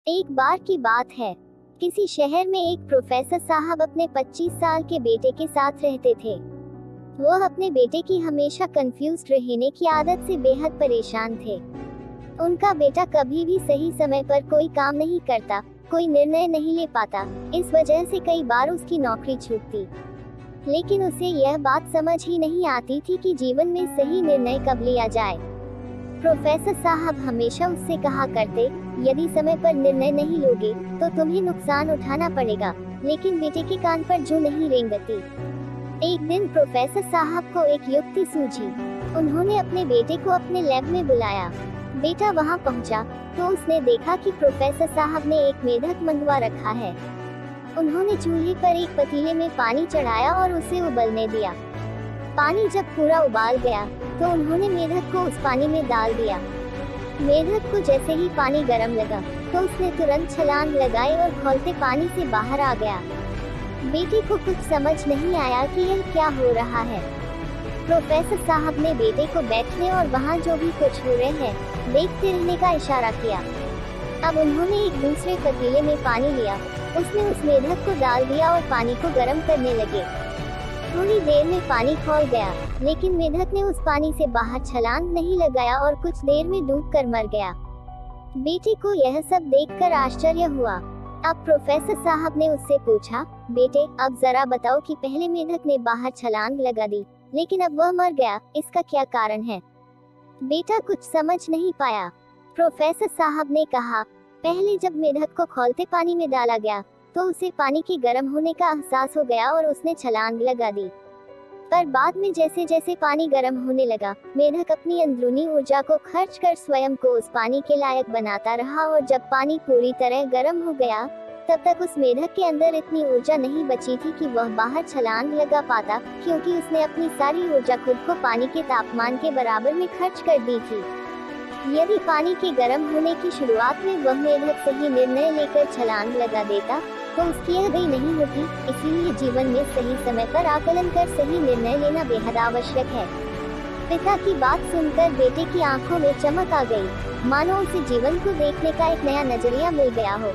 एक बार की बात है, किसी शहर में एक प्रोफेसर साहब अपने 25 साल के बेटे के साथ रहते थे। वह अपने बेटे की हमेशा कंफ्यूज्ड रहने की आदत से बेहद परेशान थे। उनका बेटा कभी भी सही समय पर कोई काम नहीं करता, कोई निर्णय नहीं ले पाता। इस वजह से कई बार उसकी नौकरी छूटती। लेकिन उसे यह बात समझ ही नहीं आती थी कि जीवन में सही निर्णय कब लिया जाए। प्रोफेसर साहब हमेशा उससे कहा करते, यदि समय पर निर्णय नहीं लोगे तो तुम्हें नुकसान उठाना पड़ेगा। लेकिन बेटे के कान पर जूं नहीं रेंगती। एक दिन प्रोफेसर साहब को एक युक्ति सूझी। उन्होंने अपने बेटे को अपने लैब में बुलाया। बेटा वहां पहुंचा तो उसने देखा कि प्रोफेसर साहब ने एक मेढक मंगवा रखा है। उन्होंने चूल्हे पर एक पतीले में पानी चढ़ाया और उसे उबलने दिया। पानी जब पूरा उबाल गया तो उन्होंने मेढक को उस पानी में डाल दिया। मेढक को जैसे ही पानी गर्म लगा तो उसने तुरंत छलांग लगाई और खौलते पानी से बाहर आ गया। बेटे को कुछ समझ नहीं आया कि यह क्या हो रहा है। प्रोफेसर साहब ने बेटे को बैठने और वहाँ जो भी कुछ हो रहे हैं देखते रहने का इशारा किया। अब उन्होंने एक दूसरे पतीले में पानी लिया, उसने उस मेढक को डाल दिया और पानी को गर्म करने लगे। थोड़ी देर में पानी खौल गया, लेकिन मेढक ने उस पानी से बाहर छलांग नहीं लगाया और कुछ देर में डूबकर मर गया। बेटे को यह सब देखकर आश्चर्य हुआ। अब प्रोफेसर साहब ने उससे पूछा, बेटे अब जरा बताओ कि पहले मेढक ने बाहर छलांग लगा दी, लेकिन अब वह मर गया, इसका क्या कारण है? बेटा कुछ समझ नहीं पाया। प्रोफेसर साहब ने कहा, पहले जब मेढक को खौलते पानी में डाला गया तो उसे पानी के गर्म होने का एहसास हो गया और उसने छलांग लगा दी। पर बाद में जैसे जैसे पानी गर्म होने लगा, मेढक अपनी अंदरूनी ऊर्जा को खर्च कर स्वयं को उस पानी के लायक बनाता रहा और जब पानी पूरी तरह गर्म हो गया तब तक उस मेढक के अंदर इतनी ऊर्जा नहीं बची थी कि वह बाहर छलांग लगा पाता, क्योंकि उसने अपनी सारी ऊर्जा खुद को पानी के तापमान के बराबर में खर्च कर दी थी। यदि पानी के गर्म होने की शुरुआत में वह मेढक सही निर्णय लेकर छलांग लगा देता तो उसकी यह गई नहीं होती। इसीलिए जीवन में सही समय पर आकलन कर सही निर्णय लेना बेहद आवश्यक है। पिता की बात सुनकर बेटे की आंखों में चमक आ गई, मानो उसे जीवन को देखने का एक नया नजरिया मिल गया हो।